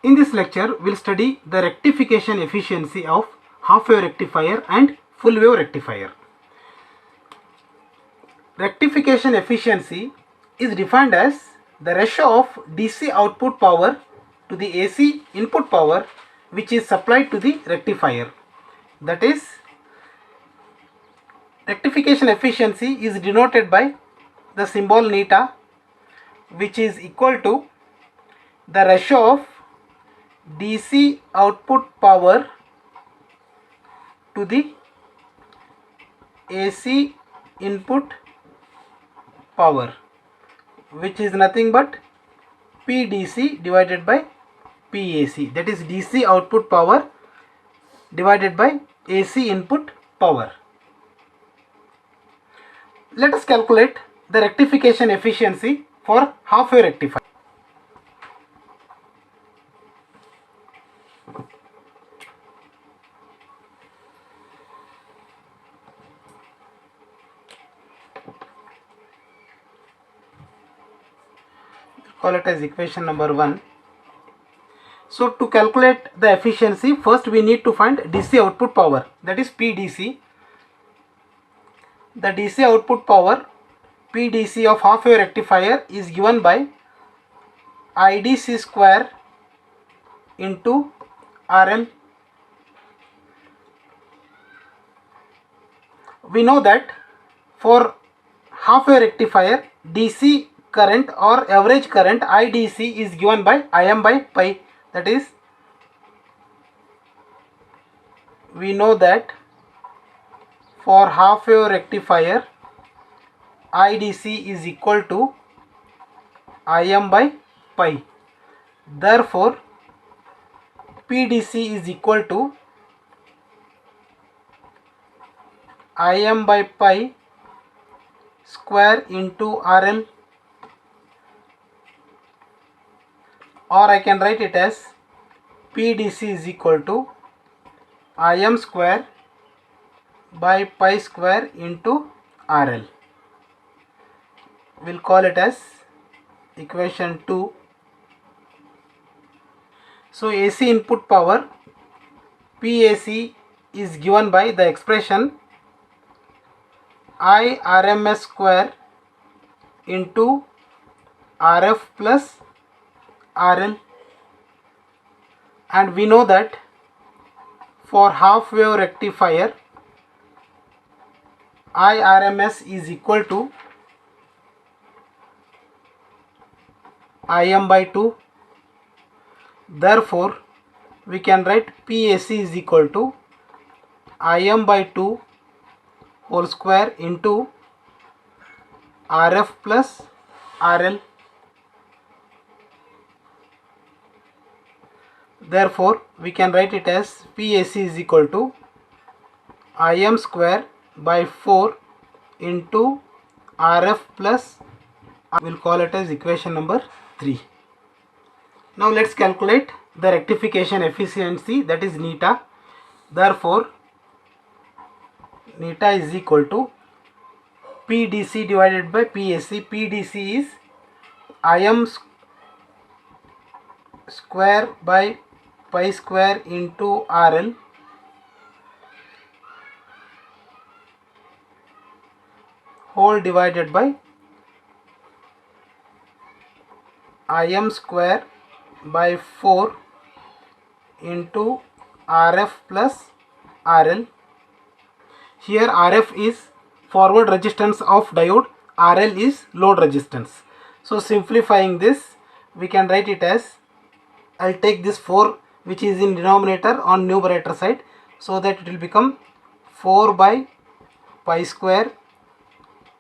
In this lecture, we'll study the rectification efficiency of half wave rectifier and full wave rectifier. Rectification efficiency is defined as the ratio of DC output power to the AC input power which is supplied to the rectifier. That is, rectification efficiency is denoted by the symbol neta, which is equal to the ratio of DC output power to the AC input power, which is nothing but PDC divided by PAC. That is DC output power divided by AC input power. Let us calculate the rectification efficiency for half wave rectifier. Call it as equation number 1. So to calculate the efficiency, first we need to find DC output power, that is PDC. The DC output power PDC of half wave rectifier is given by IDC square into RL. We know that for half wave rectifier, DC current or average current IDC is given by Im by pi. That is, we know that for half wave rectifier IDC is equal to Im by pi. Therefore, PDC is equal to Im by pi square into RL, or I can write it as PDC is equal to Im square by pi square into RL. We'll call it as equation 2. So AC input power PAC is given by the expression I RMS square into RF plus RL, and we know that for half wave rectifier I RMS is equal to Im by 2. Therefore, we can write PAC is equal to Im by 2 whole square into RF plus RL. Therefore, we can write it as PAC is equal to Im square by 4 into RF plus RL. We'll call it as equation number 3. Now let's calculate the rectification efficiency, that is neta. Therefore, neta is equal to PDC divided by PAC. PDC is Im square by pi square into RL whole divided by Im square by 4 into RF plus RL. Here RF is forward resistance of diode, RL is load resistance. So simplifying this, we can write it as, I'll take this 4 which is in denominator on numerator side, so that it will become 4 by pi square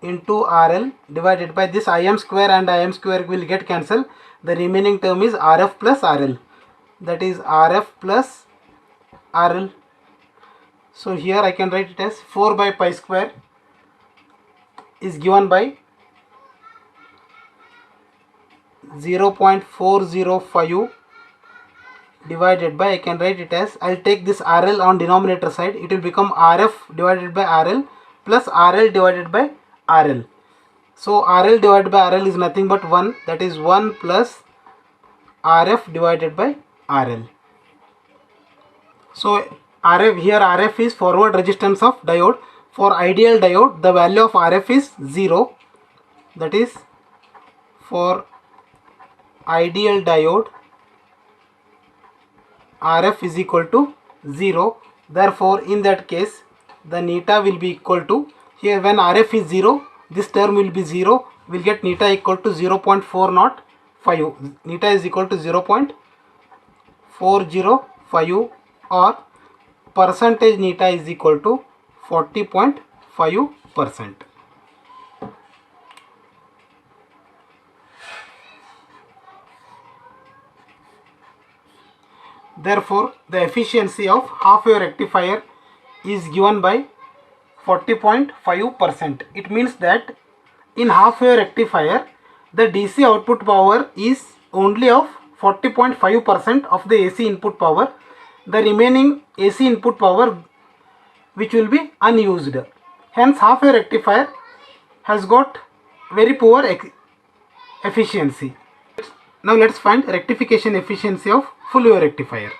into RL divided by this Im square and Im square will get cancelled. The remaining term is RF plus RL, that is RF plus RL. So here I can write it as 4 by pi square is given by 0.405 divided by, I can write it as, I'll take this RL on denominator side, it will become RF divided by RL plus RL divided by RL. So RL divided by RL is nothing but 1, that is 1 plus RF divided by RL. So RF, here RF is forward resistance of diode. For ideal diode, the value of RF is 0. That is, for ideal diode, RF is equal to 0. Therefore, in that case, the neta will be equal to, here when RF is 0, this term will be 0. We'll get neta equal to 0.405. Neta is equal to 0.405, or percentage neta is equal to 40.5%. Therefore, the efficiency of half wave rectifier is given by 40.5%. It means that in half wave rectifier, the DC output power is only of 40.5% of the AC input power. The remaining AC input power which will be unused. Hence, half wave rectifier has got very poor efficiency. Now let's find rectification efficiency of full wave rectifier.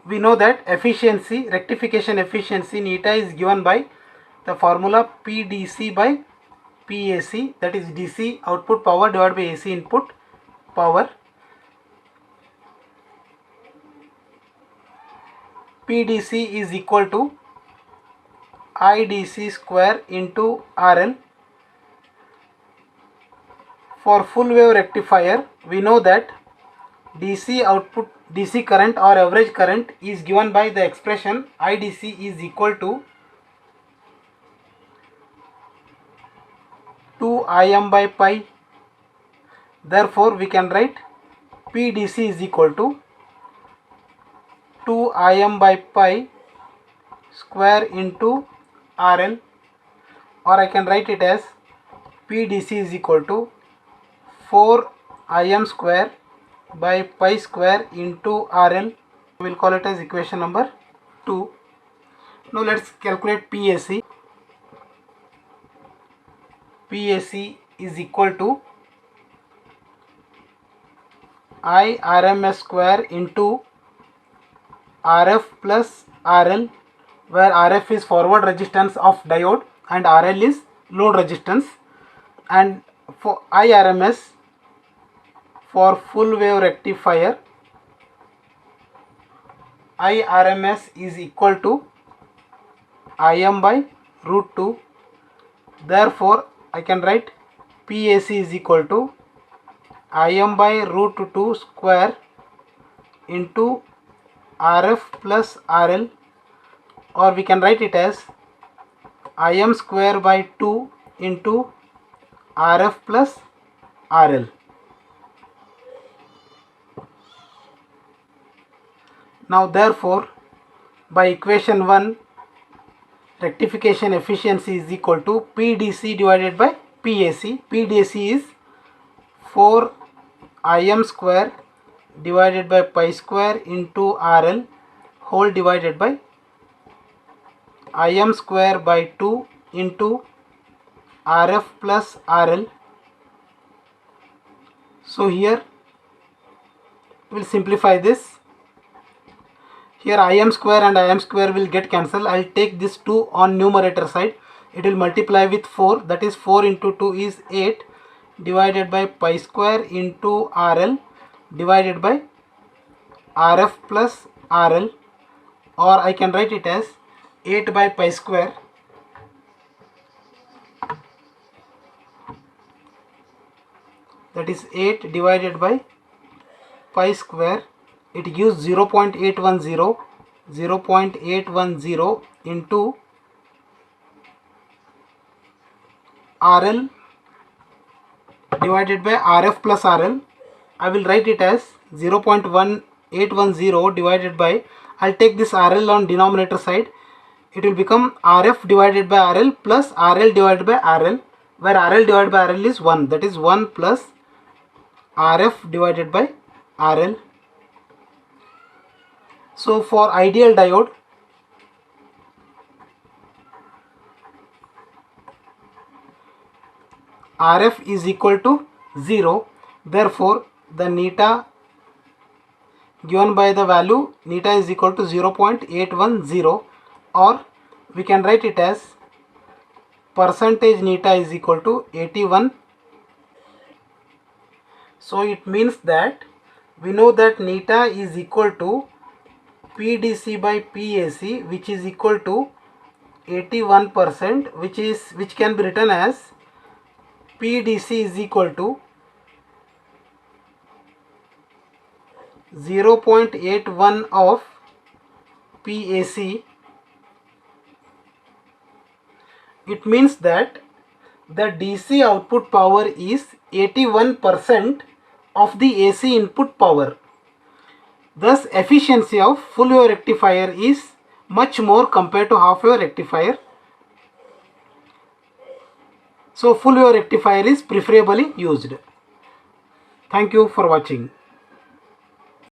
We know that rectification efficiency neta is given by the formula PDC by PAC, that is DC output power divided by AC input power. PDC is equal to IDC square into RL. For full wave rectifier, we know that DC output, DC current or average current is given by the expression IDC is equal to 2Im by pi. Therefore, we can write PDC is equal to 2Im by pi square into RL, or I can write it as PDC is equal to 4Im square by pi square into RL. We will call it as equation number 2. Now let's calculate PAC. PAC is equal to I RMS square into RF plus RL, where RF is forward resistance of diode and RL is load resistance. And for IRMS, for full wave rectifier, IRMS is equal to Im by root 2. Therefore, I can write PAC is equal to Im by root 2 square into RF plus RL, or we can write it as Im square by 2 into RF plus RL. Now therefore, by equation 1, rectification efficiency is equal to PDC divided by PAC. PDC is 4 Im square divided by pi square into RL whole divided by Im square by 2 into RF plus RL. So here we will simplify this. Here Im square and Im square will get cancelled. I will take this 2 on numerator side. It will multiply with 4, that is 4 into 2 is 8 divided by pi square into RL divided by RF plus RL, or I can write it as 8 by pi square. That is 8 divided by pi square. It gives 0.810. 0.810 into RL divided by RF plus RL. I will write it as 0.1810 divided by, I'll take this RL on denominator side. It will become RF divided by RL plus RL divided by RL, where RL divided by RL is 1. That is 1 plus RF divided by RL. So for ideal diode, RF is equal to 0. Therefore, the neta given by the value neta is equal to 0.810, or we can write it as percentage neta is equal to 81. So it means that we know that neta is equal to PDC by PAC, which is equal to 81%, which can be written as PDC is equal to 0.81 of PAC. It means that the DC output power is 81% of the AC input power. Thus, efficiency of full wave rectifier is much more compared to half wave rectifier. So, full wave rectifier is preferably used. Thank you for watching.